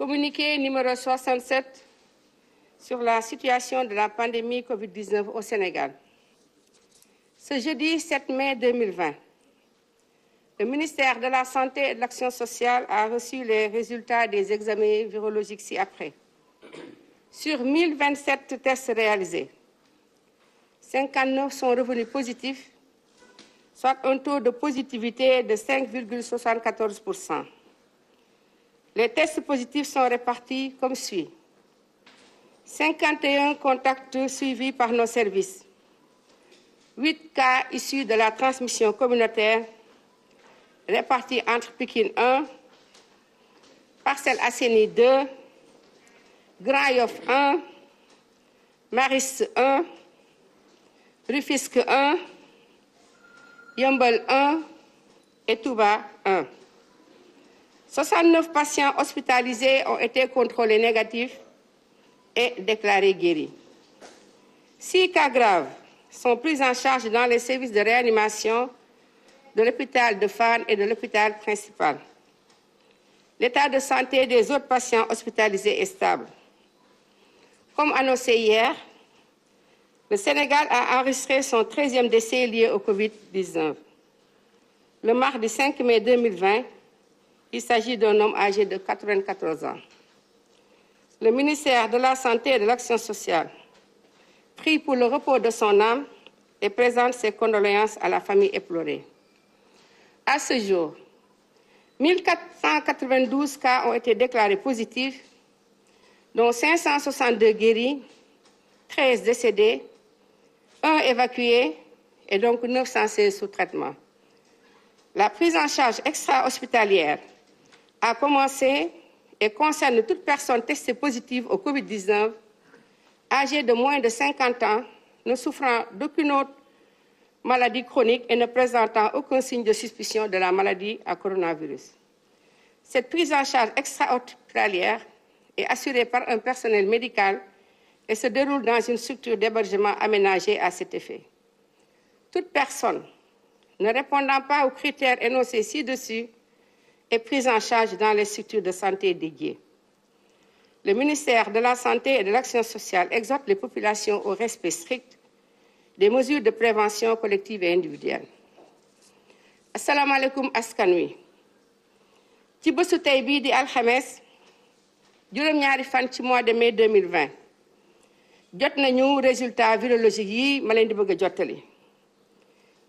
Communiqué numéro 67 sur la situation de la pandémie Covid-19 au Sénégal. Ce jeudi 7 mai 2020, le ministère de la Santé et de l'Action sociale a reçu les résultats des examens virologiques ci-après. Sur 1027 tests réalisés, 59 sont revenus positifs, soit un taux de positivité de 5,74%. Les tests positifs sont répartis comme suit. 51 contacts suivis par nos services. 8 cas issus de la transmission communautaire répartis entre Pikine 1, Parcelles Assainies 2, Grand Yoff 1, Mariste 1, Rufisque 1, Yeumbeul 1 et Touba 1. 69 patients hospitalisés ont été contrôlés négatifs et déclarés guéris. 6 cas graves sont pris en charge dans les services de réanimation de l'hôpital de Fann et de l'hôpital principal. L'état de santé des autres patients hospitalisés est stable. Comme annoncé hier, le Sénégal a enregistré son 13e décès lié au Covid-19. Le mardi 5 mai 2020, il s'agit d'un homme âgé de 94 ans. Le ministère de la Santé et de l'Action sociale prie pour le repos de son âme et présente ses condoléances à la famille éplorée. À ce jour, 1492 cas ont été déclarés positifs, dont 562 guéris, 13 décédés, 1 évacué et donc 916 sous traitement. La prise en charge extra-hospitalière a commencé et concerne toute personne testée positive au Covid-19, âgée de moins de 50 ans, ne souffrant d'aucune autre maladie chronique et ne présentant aucun signe de suspicion de la maladie à coronavirus. Cette prise en charge extra-hospitalière est assurée par un personnel médical et se déroule dans une structure d'hébergement aménagée à cet effet. Toute personne ne répondant pas aux critères énoncés ci-dessus est prise en charge dans les structures de santé dédiées. Le ministère de la Santé et de l'Action sociale exhorte les populations au respect strict des mesures de prévention collective et individuelle. Assalamu alaikum askan wi ci bésu tey bii di alxames juróom-ñaari fan ci mois de mai 2020 jot nañu résultat virologique yi ma leen di bëgg a jottali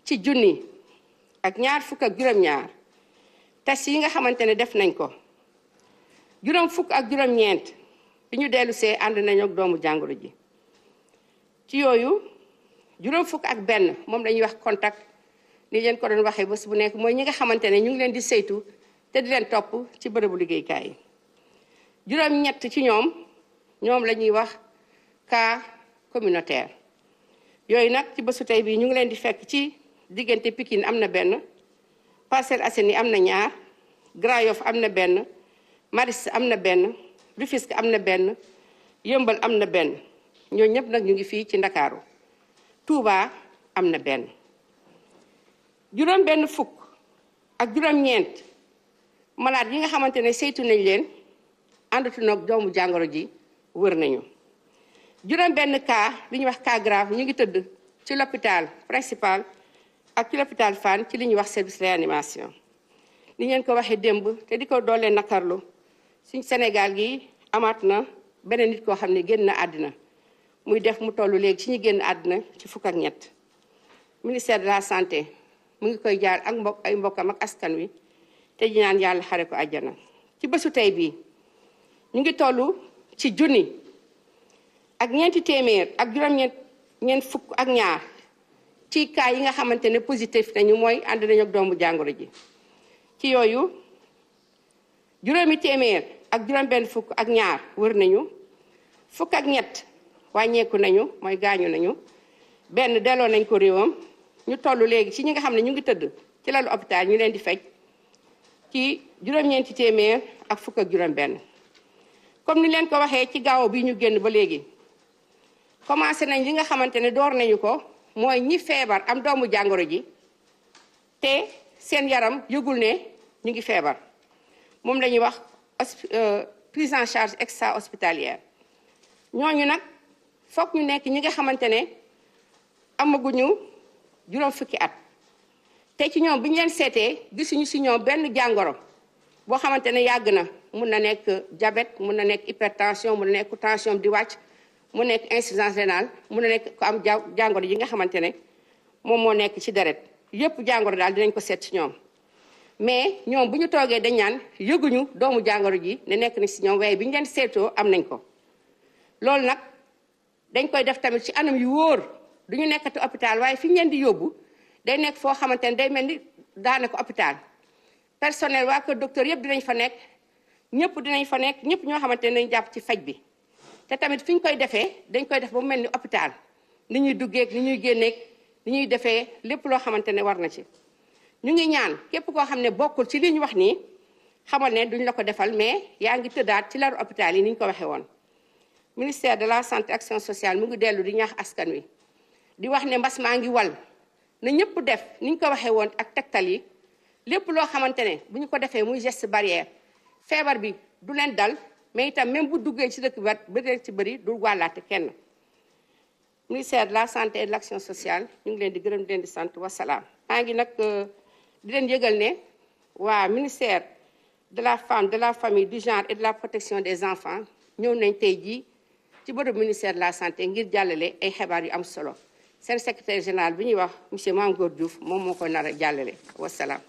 ci junni ak ñaar fukk ak juróom-ñaar test yi nga xamante ne def nañ ko juróom fukk ak juróom-ñeent bi ñu dellu see ànd nañu ak doomu jàngoro ji ci yooyu juróom fukk ak benn moom lañuy wax contact ni leen ko doon waxee bés bu nekk mooy ñi nga xamante ne ñu ngi leen di saytu te di leen topp ci bërëbu liggéeykaay yi juróom-ñett ci ñoom la ñuy wax cas communautaire yooyu nag ci bésu tey bii ñu ngi leen di fekk ci diggante Pikine am na benn Parcelles Assainies am na ñaar Grand Yoff am na benn Mariste am na benn Rufisque am na benn Yeumbeul am na benn ñooñu ñëpp nag ñu ngi fii ci Ndakaaru Touba am na benn juróom benn fukk ak juróom-ñeent malade yi nga xamante ne saytu nañ leen àndatu nag doomu jàngoro ji wër nañu juróom benn cas li ñuy wax cas grave ñu ngi tëdd ci l'hôpital principal ak ci l'hôpital Fann ci li ñuy wax service réanimation li ngeen ko waxee démb te di ko doolee nakarlu suñ Sénégal gi amaat na beneen nit koo xam ne génn na àddina muy def mu tollu léegi ci ñi génn àddina ci fukk ak ñett ministère de la santé mu ngi koy jaar ak ay mbokkam ak askan wi te di ñaan yàlla xare ko àjjana ci bésu tey bii ñu ngi toll ci junni ak ñeenti téeméer ak juróom-ñeent fukk ak ñaar ci cas yi nga xamante ne positif nañu mooy ànd nañu ak doomu jàngoro ji ci yooyu juróomi téeméer ak juróom-benn fukk ak ñaar wër nañu fukk ak ñett wàññeeku nañu mooy gaañu nañu benn delloo nañ ko réewam ñu toll léegi ci ñi nga xam ne ñu ngi tëdd ci lalu hôpital ñu leen di faj ci juróom-ñeenti téeméer ak fukk ak juróom-benn comme ni leen ko waxee ci gaaw bi ñu génn ba léegi commencé nañ li nga xamante ne door nañu ko mooy ñi feebar am doomu jàngoro ji te seen yaram yëgul ne ñu ngi feebar moom la ñuy wax prise en charge extra-hospitalière ñooñu nag foog ñu nekk ñi nga xamante ne amaguñu juróom fukki at te ci ñoom bi ñu leen seetee gisuñu si ñoom benn jàngoro boo xamante ne yàgg na mun na nekk diabète mun na nekk hypertension mun na nekk tension di wàcc mu nekk insuffisance rénale mun na nekk ko am jàngoro yi nga xamante ne moom moo nekk ci deret yépp jàngoro daal dinañ ko seet ci ñoom mais ñoom bu ñu toogee dañ naan yëguñu doomu jàngoro ji ne nekk na si ñoom waaye bi ñu leen seetoo am nañ ko loolu nag dañ koy def tamit ci anam yu wóor du ñu nekkati hôpital waaye fi ñu leen di yóbbu day nekk foo xamante ne day mel ni daanaka hôpital personnel waa kër docteur yëpp dinañ fa nekk ñëpp dinañ fa nekk ñëpp ñoo xamante ne dañ jàpp ci faj bi te tamit fi ñu koy defee dañ koy def ba mu mel ni hôpital ni ñuy duggeek ni ñuy génneek ni ñuy defee lépp loo xamante ne war na ci ñu ngi ñaan képp koo xam ne bokkul ci li ñu wax nii xamal ne duñ la ko defal mais yaa ngi tëddaat ci laru hôpital yi ni ñu ko waxee woon ministère de la santé action sociale mu ngi dellu di ñaax askan wi di wax ne mbas maa ngi wal na ñëpp def ni ñu ko waxee woon ak tegtal yi lépp loo xamante ne bu ñu ko defee muy geste barrière feebar bi du leen dal mais itam même bu duggee ci dëkk bi ci bëri du wàllaate kenn ministère de la santé et de l'action sociale ñu ngi leen di gërëm di leen di sant wasalaam. maa ngi nag di leen yëgal ne waa ministère de la femme de la famille du genre et de la protection des enfants ñëw nañ tey jii ci bërëb ministère de la santé ngir jàllale ay xibaar yu am solo seen secrétaire général bi ñuy wax monsieur Mame Gor Diouf moom moo ko nar a jàllale wasalaam.